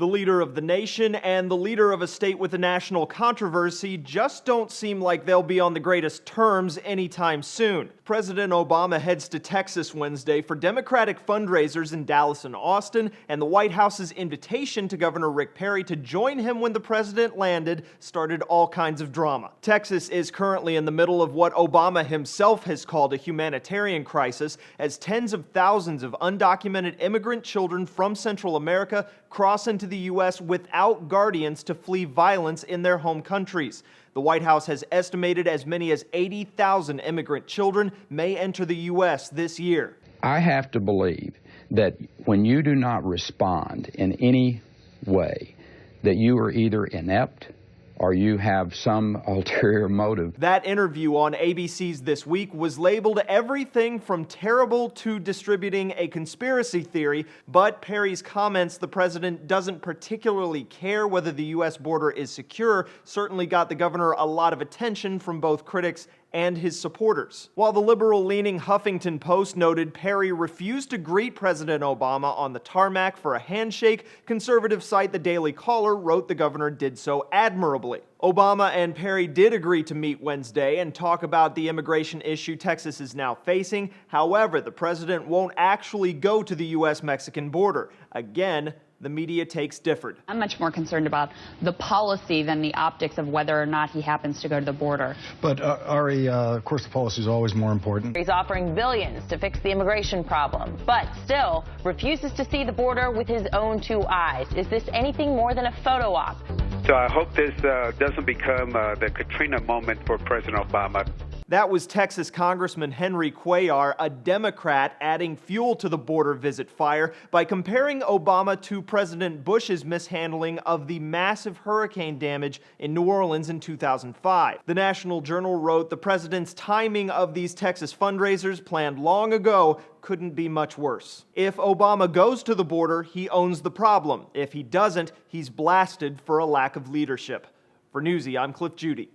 The leader of the nation and the leader of a state with a national controversy just don't seem like they'll be on the greatest terms anytime soon. President Obama heads to Texas Wednesday for Democratic fundraisers in Dallas and Austin, and the White House's invitation to Governor Rick Perry to join him when the president landed started all kinds of drama. Texas is currently in the middle of what Obama himself has called a humanitarian crisis, as tens of thousands of undocumented immigrant children from Central America cross into the U.S. without guardians to flee violence in their home countries. The White House has estimated as many as 80,000 immigrant children may enter the U.S. this year. I have to believe that when you do not respond in any way, that you are either inept or you have some ulterior motive. That interview on ABC's This Week was labeled everything from terrible to distributing a conspiracy theory, but Perry's comments the president doesn't particularly care whether the U.S. border is secure certainly got the governor a lot of attention from both critics and his supporters. While the liberal-leaning Huffington Post noted Perry refused to greet President Obama on the tarmac for a handshake, conservative site The Daily Caller wrote the governor did so admirably. Obama and Perry did agree to meet Wednesday and talk about the immigration issue Texas is now facing. However, the president won't actually go to the U.S.-Mexican border. Again, the media takes differed. I'm much more concerned about the policy than the optics of whether or not he happens to go to the border. But, Ari, of course the policy is always more important. He's offering billions to fix the immigration problem, but still refuses to see the border with his own two eyes. Is this anything more than a photo op? So I hope this doesn't become the Katrina moment for President Obama. That was Texas Congressman Henry Cuellar, a Democrat, adding fuel to the border visit fire by comparing Obama to President Bush's mishandling of the massive hurricane damage in New Orleans in 2005. The National Journal wrote the president's timing of these Texas fundraisers planned long ago couldn't be much worse. If Obama goes to the border, he owns the problem. If he doesn't, he's blasted for a lack of leadership. For Newsy, I'm Cliff Judy.